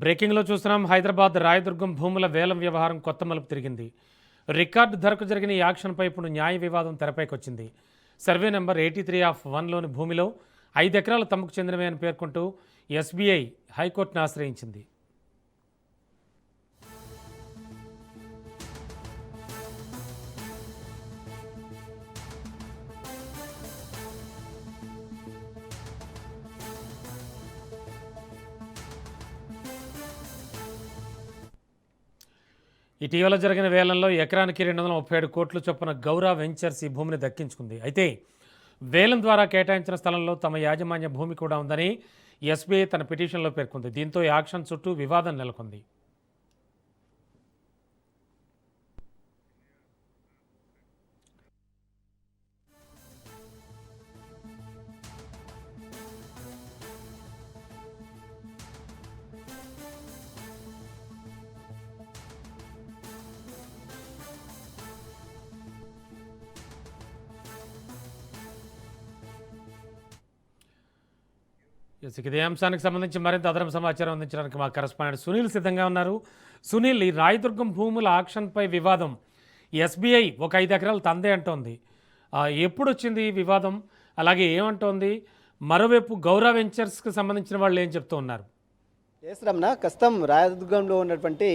బ్రేకింగ్లో చూస్తున్నాం. హైదరాబాద్ రాయదుర్గం భూముల వేలం వ్యవహారం కొత్త మలుపు తిరిగింది. రికార్డు ధరకు జరిగిన ఈ యాక్షన్పై ఇప్పుడు న్యాయ వివాదం తెరపైకొచ్చింది. సర్వే నెంబర్ 83/1లోని భూమిలో 5 ఎకరాలు తమకు చెందినవే అని పేర్కొంటూ ఎస్బీఐ హైకోర్టును ఆశ్రయించింది. ఇటీవల జరిగిన వేలంలో ఎకరానికి 237 కోట్ల చొప్పున గౌరా వెంచర్స్ ఈ భూమిని దక్కించుకుంది. అయితే వేలం ద్వారా కేటాయించిన స్థలంలో తమ యాజమాన్య భూమి కూడా ఉందని ఎస్బీఐ తన పిటిషన్లో పేర్కొంది. దీంతో ఈ యాక్షన్ చుట్టూ వివాదం నెలకొంది. ఇదే అంశానికి సంబంధించి మరింత అదనపు సమాచారం అందించడానికి మా కరెస్పాండెంట్ సునీల్ సిద్ధంగా ఉన్నారు. సునీల్, ఈ రాయదుర్గం భూముల ఆక్షన్పై వివాదం ఎస్బీఐ ఒక 5 ఎకరాలు తందే అంటోంది. ఎప్పుడు వచ్చింది ఈ వివాదం? అలాగే ఏమంటోంది? మరోవైపు గౌరా వెంచర్స్కి సంబంధించిన వాళ్ళు ఏం చెప్తూ ఉన్నారు? ఎస్ రమణ, ప్రస్తుతం రాయదుర్గంలో ఉన్నటువంటి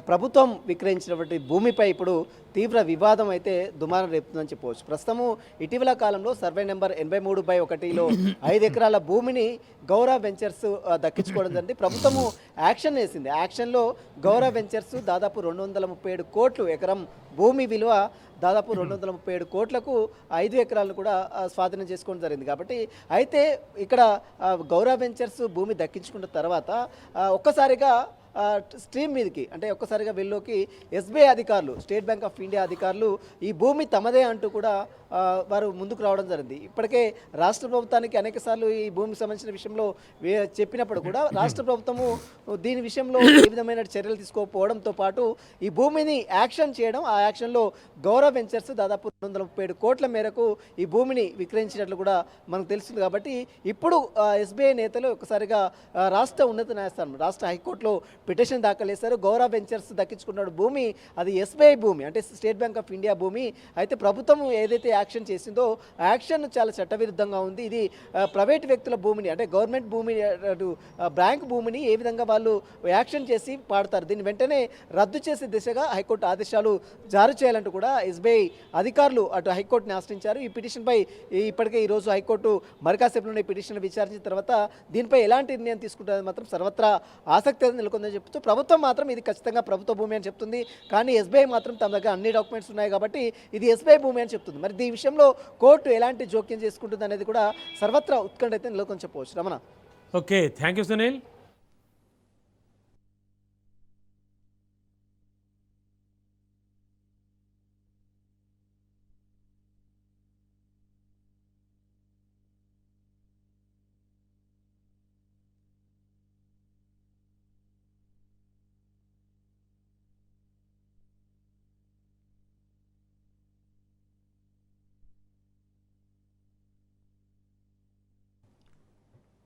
ప్రభుత్వం విక్రయించినటువంటి భూమిపై ఇప్పుడు తీవ్ర వివాదం అయితే దుమారం రేపుతుందని చెప్పవచ్చు. ప్రస్తుతము ఇటీవల కాలంలో సర్వే నెంబర్ 83/1లో 5 ఎకరాల భూమిని గౌరా వెంచర్స్ దక్కించుకోవడం జరిగింది. ప్రభుత్వము యాక్షన్ వేసింది. యాక్షన్లో గౌరా వెంచర్స్ దాదాపు 237 కోట్లు, ఎకరం భూమి విలువ దాదాపు 237 కోట్లకు 5 ఎకరాలను కూడా స్వాధీనం చేసుకోవడం జరిగింది. కాబట్టి అయితే ఇక్కడ గౌరా వెంచర్స్ భూమి దక్కించుకున్న తర్వాత ఒక్కసారిగా స్ట్రీమ్ మీదకి, అంటే ఒక్కసారిగా వీళ్ళలోకి ఎస్బీఐ అధికారులు, స్టేట్ బ్యాంక్ ఆఫ్ ఇండియా అధికారులు ఈ భూమి తమదే అంటూ కూడా వారు ముందుకు రావడం జరిగింది. ఇప్పటికే రాష్ట్ర ప్రభుత్వానికి అనేక సార్లు ఈ భూమికి సంబంధించిన విషయంలో చెప్పినప్పుడు కూడా రాష్ట్ర ప్రభుత్వము దీని విషయంలో ఏ విధమైన చర్యలు తీసుకోకపోవడంతో పాటు ఈ భూమిని యాక్షన్ చేయడం, ఆ యాక్షన్లో గౌరవ వెంచర్స్ దాదాపు 237 కోట్ల మేరకు ఈ భూమిని విక్రయించినట్లు కూడా మనకు తెలుస్తుంది. కాబట్టి ఇప్పుడు ఎస్బీఐ నేతలు ఒకసారిగా రాష్ట్ర ఉన్నత న్యాయస్థానం, రాష్ట్ర హైకోర్టులో పిటిషన్ దాఖలు చేశారు. గౌరవ వెంచర్స్ దక్కించుకున్న భూమి అది ఎస్బీఐ భూమి, అంటే స్టేట్ బ్యాంక్ ఆఫ్ ఇండియా భూమి. అయితే ప్రభుత్వం ఏదైతే యాక్షన్ చేసిందో ఆ యాక్షన్ చాలా చట్టవిరుద్ధంగా ఉంది. ఇది ప్రైవేట్ వ్యక్తుల భూమిని, అంటే గవర్నమెంట్ భూమి, బ్యాంక్ భూమిని ఏ విధంగా వాళ్ళు యాక్షన్ చేసి పాడతారు, దీన్ని వెంటనే రద్దు చేసే దిశగా హైకోర్టు ఆదేశాలు జారీ చేయాలంటూ కూడా ఎస్బీఐ అధికారులు అటు హైకోర్టుని ఆశ్రయించారు. ఈ పిటిషన్పై ఇప్పటికే ఈరోజు హైకోర్టు మరికాసేపులోనే పిటిషన్ విచారించిన తర్వాత దీనిపై ఎలాంటి నిర్ణయం తీసుకుంటారని మాత్రం సర్వత్రా ఆసక్తి నెలకొందని చెప్తూ ప్రభుత్వం మాత్రం ఇది ఖచ్చితంగా ప్రభుత్వ భూమి అని చెప్తుంది. కానీ ఎస్బీఐ మాత్రం తమ దగ్గర అన్ని డాక్యుమెంట్స్ ఉన్నాయి కాబట్టి ఇది ఎస్బీఐ భూమి అని చెప్తుంది. మరి ఈ విషయంలో కోర్టు ఎలాంటి జోక్యం చేసుకుంటుంది అనేది కూడా సర్వత్రా ఉత్కంఠ అయితే నెలకొని చెప్పవచ్చు. Ramana. Okay, thank you Sunil.